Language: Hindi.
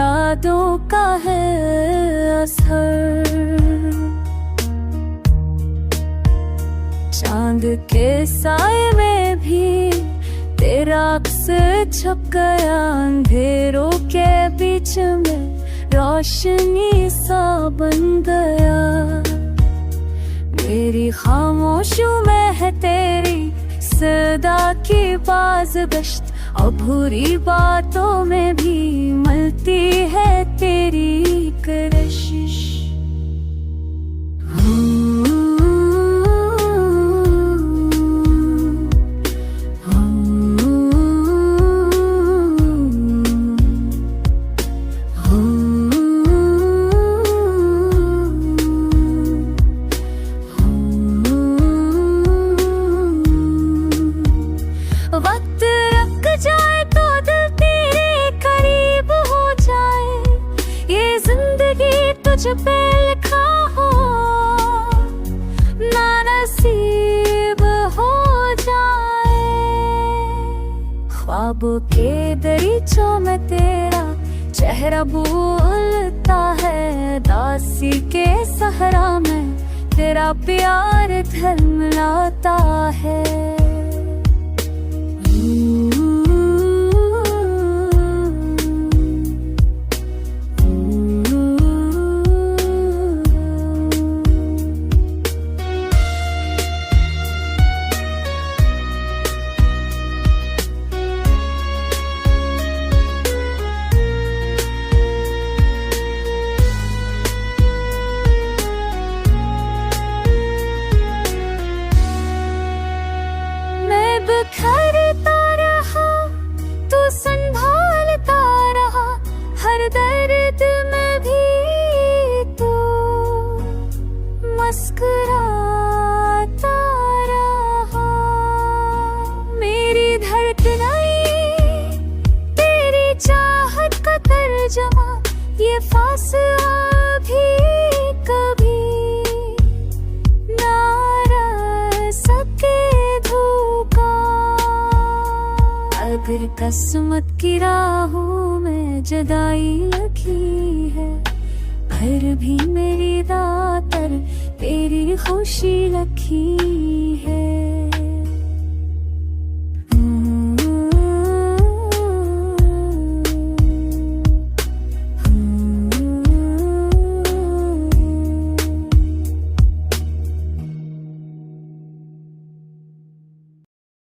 यादों का है असर। चांद के साए में भी तेरा अक्स छप गया, अंधेरों के बीच में रोशनी सा बन गया। मेरी खामोशियों में है तेरी सदा की बाज़गश्त, अधूरी बातों में भी मिलती है तेरी कशिश। वक्त रख जाए तो दिल तेरे करीब हो जाए, ये जिंदगी तुझ पे लिखा हो ना नसीब हो जाए। ख्वाबों के दरीचों में तेरा चेहरा भूलता है, दासी के सहरा में तेरा प्यार झलमलाता है। बिखरता रहा तू संभालता रहा, हर दर्द में भी तू मुस्कुराता रहा। मेरी धड़कनें तेरी चाहत का तर्जमा, ये फासला भी कभी ना रह सके धोखा। अगर किस्मत की राहों में जुदाई लिखी है, फिर भी मेरी रात पर तेरी खुशी लिखी है।